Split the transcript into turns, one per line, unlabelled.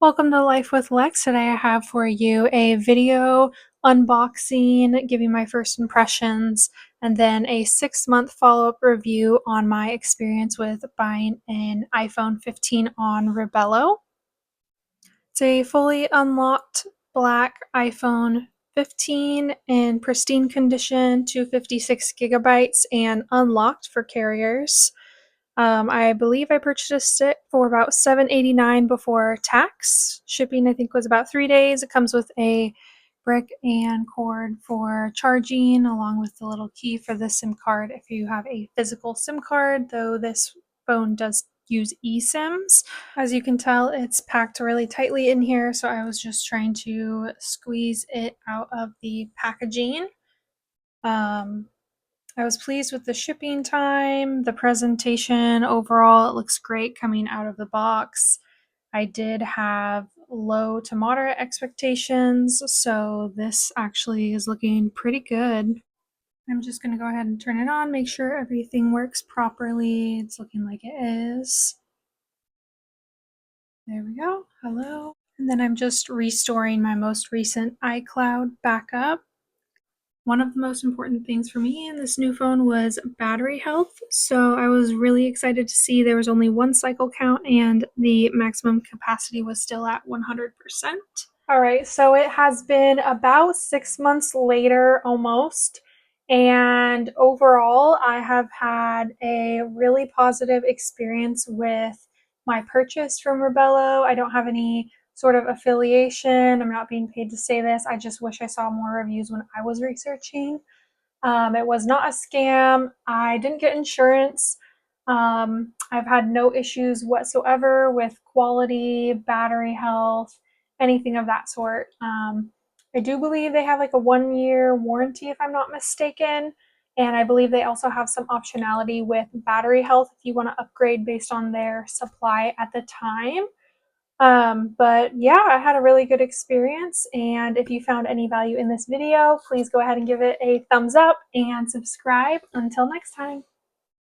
Welcome to Life with Lex. Today I have for you a video unboxing, giving my first impressions, and then a 6-month follow-up review on my experience with buying an iPhone 15 on Rebello. It's a fully unlocked black iPhone 15 in pristine condition, 256 gigabytes, and unlocked for carriers. I believe I purchased it for about $7.89 before tax. Shipping, I think, was about 3 days. It comes with a brick and cord for charging, along with the little key for the SIM card if you have a physical SIM card, though this phone does use eSIMs. As you can tell, it's packed really tightly in here, so I was just trying to squeeze it out of the packaging. I was pleased with the shipping time, the presentation. Overall, it looks great coming out of the box. I did have low to moderate expectations, so this actually is looking pretty good. I'm just going to go ahead and turn it on, make sure everything works properly. It's looking like it is. There we go. Hello. And then I'm just restoring my most recent iCloud backup. One of the most important things for me in this new phone was battery health, so I was really excited to see there was only one cycle count and the maximum capacity was still at 100%. All right, so it has been about 6 months later almost, and overall, I have had a really positive experience with my purchase from Rebello. I don't have any sort of affiliation. I'm not being paid to say this. I just wish I saw more reviews when I was researching. It was not a scam. I didn't get insurance. I've had no issues whatsoever with quality, battery health, anything of that sort. I do believe they have like a 1-year warranty, if I'm not mistaken. And I believe they also have some optionality with battery health if you want to upgrade based on their supply at the time. But yeah, I had a really good experience, and if you found any value in this video, please go ahead and give it a thumbs up and subscribe. Until next time.